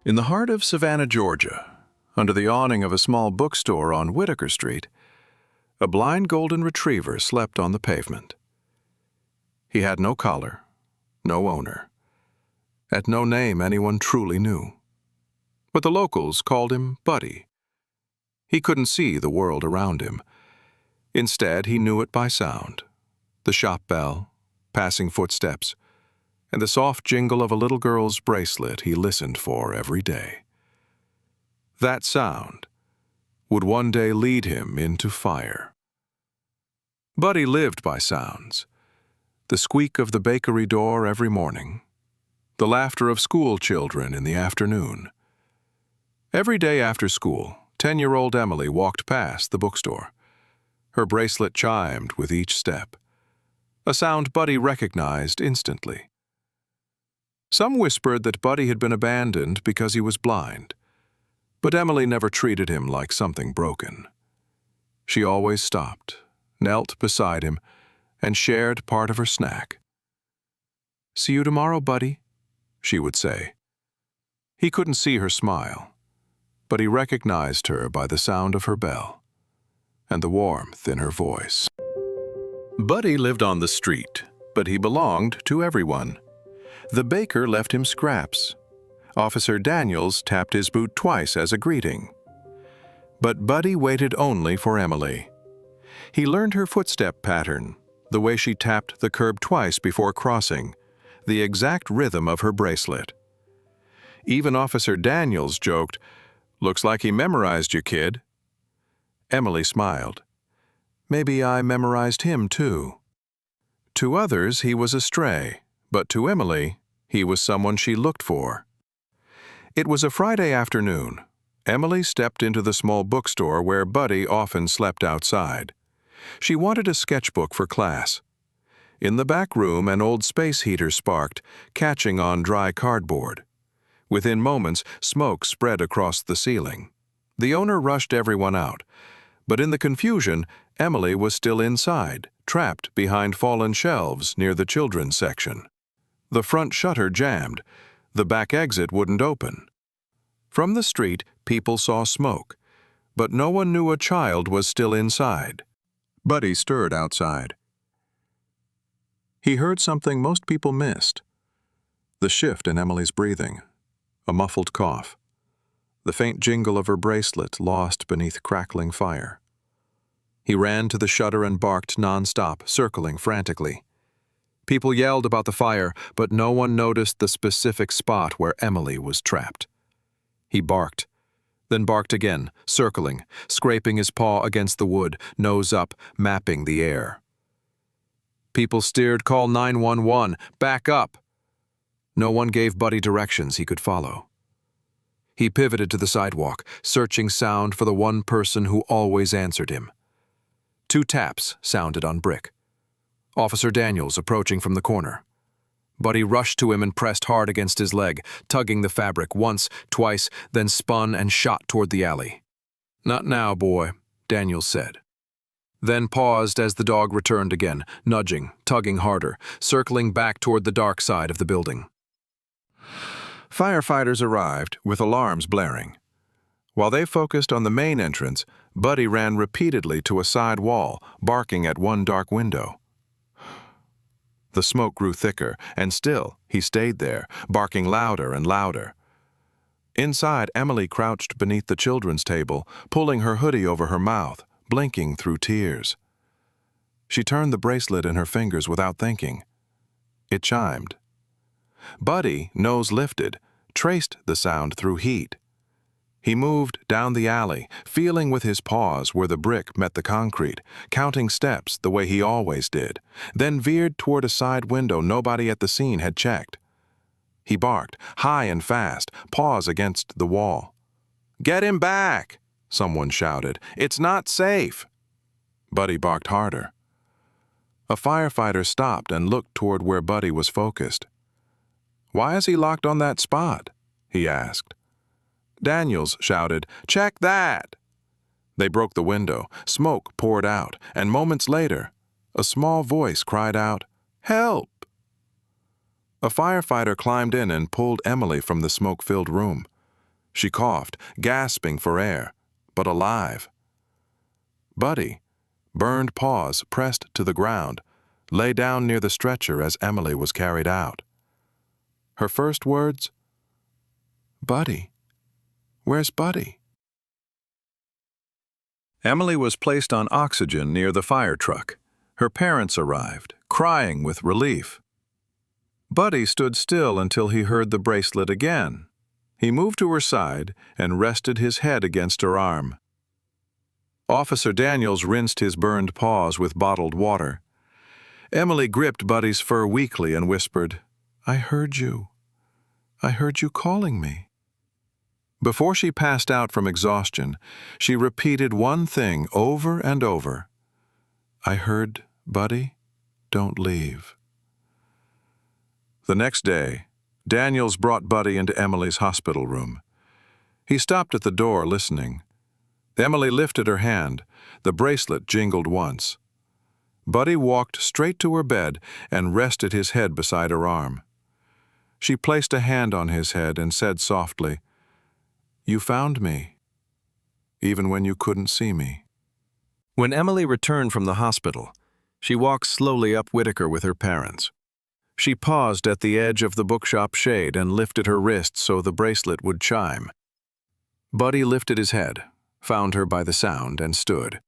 In the heart of Savannah, Georgia, under the awning of a small bookstore on Whitaker Street, a blind golden retriever slept on the pavement. He had no collar, no owner, at no name anyone truly knew. But the locals called him Buddy. He couldn't see the world around him. Instead, he knew it by sound, the shop bell, passing footsteps, and the soft jingle of a little girl's bracelet he listened for every day. That sound would one day lead him into fire. Buddy lived by sounds: the squeak of the bakery door every morning, the laughter of school children in the afternoon. Every day after school, 10-year-old Emily walked past the bookstore. Her bracelet chimed with each step, a sound Buddy recognized instantly. Some whispered that Buddy had been abandoned because he was blind, but Emily never treated him like something broken. She always stopped, knelt beside him, and shared part of her snack. "See you tomorrow, Buddy," she would say. He couldn't see her smile, but he recognized her by the sound of her bell and the warmth in her voice. Buddy lived on the street, but he belonged to everyone. The baker left him scraps. Officer Daniels tapped his boot twice as a greeting. But Buddy waited only for Emily. He learned her footstep pattern, the way she tapped the curb twice before crossing, the exact rhythm of her bracelet. Even Officer Daniels joked, "Looks like he memorized you, kid." Emily smiled. "Maybe I memorized him, too." To others, he was a stray, but to Emily, he was someone she looked for. It was a Friday afternoon. Emily stepped into the small bookstore where Buddy often slept outside. She wanted a sketchbook for class. In the back room, an old space heater sparked, catching on dry cardboard. Within moments, smoke spread across the ceiling. The owner rushed everyone out, but in the confusion, Emily was still inside, trapped behind fallen shelves near the children's section. The front shutter jammed. The back exit wouldn't open. From the street, people saw smoke, but no one knew a child was still inside. Buddy stirred outside. He heard something most people missed: the shift in Emily's breathing, a muffled cough, the faint jingle of her bracelet lost beneath crackling fire. He ran to the shutter and barked nonstop, circling frantically. People yelled about the fire, but no one noticed the specific spot where Emily was trapped. He barked, then barked again, circling, scraping his paw against the wood, nose up, mapping the air. People steered, "Call 911, back up." No one gave Buddy directions he could follow. He pivoted to the sidewalk, searching sound for the one person who always answered him. 2 taps sounded on brick. Officer Daniels approaching from the corner. Buddy rushed to him and pressed hard against his leg, tugging the fabric once, twice, then spun and shot toward the alley. "Not now, boy," Daniels said. Then paused as the dog returned again, nudging, tugging harder, circling back toward the dark side of the building. Firefighters arrived, with alarms blaring. While they focused on the main entrance, Buddy ran repeatedly to a side wall, barking at one dark window. The smoke grew thicker, and still he stayed there, barking louder and louder. Inside, Emily crouched beneath the children's table, pulling her hoodie over her mouth, blinking through tears. She turned the bracelet in her fingers without thinking. It chimed. Buddy, nose lifted, traced the sound through heat. He moved down the alley, feeling with his paws where the brick met the concrete, counting steps the way he always did, then veered toward a side window nobody at the scene had checked. He barked, high and fast, paws against the wall. "Get him back!" someone shouted. "It's not safe!" Buddy barked harder. A firefighter stopped and looked toward where Buddy was focused. "Why is he locked on that spot?" he asked. Daniels shouted, "Check that!" They broke the window, smoke poured out, and moments later, a small voice cried out, "Help!" A firefighter climbed in and pulled Emily from the smoke-filled room. She coughed, gasping for air, but alive. Buddy, burned paws pressed to the ground, lay down near the stretcher as Emily was carried out. Her first words, "Buddy, where's Buddy?" Emily was placed on oxygen near the fire truck. Her parents arrived, crying with relief. Buddy stood still until he heard the bracelet again. He moved to her side and rested his head against her arm. Officer Daniels rinsed his burned paws with bottled water. Emily gripped Buddy's fur weakly and whispered, "I heard you. I heard you calling me." Before she passed out from exhaustion, she repeated one thing over and over. "I heard, Buddy, don't leave." The next day, Daniels brought Buddy into Emily's hospital room. He stopped at the door, listening. Emily lifted her hand. The bracelet jingled once. Buddy walked straight to her bed and rested his head beside her arm. She placed a hand on his head and said softly, "You found me, even when you couldn't see me." When Emily returned from the hospital, she walked slowly up Whitaker with her parents. She paused at the edge of the bookshop shade and lifted her wrist so the bracelet would chime. Buddy lifted his head, found her by the sound, and stood.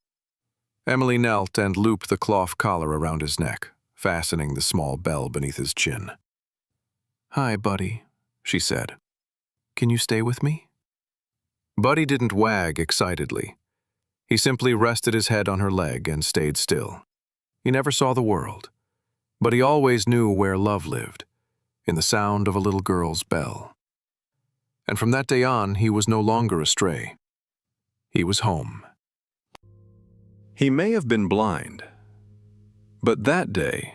Emily knelt and looped the cloth collar around his neck, fastening the small bell beneath his chin. "Hi, Buddy," she said. "Can you stay with me?" Buddy didn't wag excitedly. He simply rested his head on her leg and stayed still. He never saw the world, but he always knew where love lived, in the sound of a little girl's bell. And from that day on, he was no longer a stray. He was home. He may have been blind, but that day,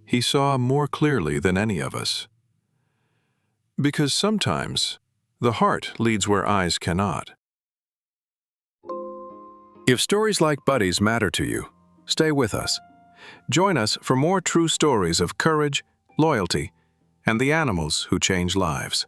he saw more clearly than any of us. Because sometimes, the heart leads where eyes cannot. If stories like Buddy's matter to you, stay with us. Join us for more true stories of courage, loyalty, and the animals who change lives.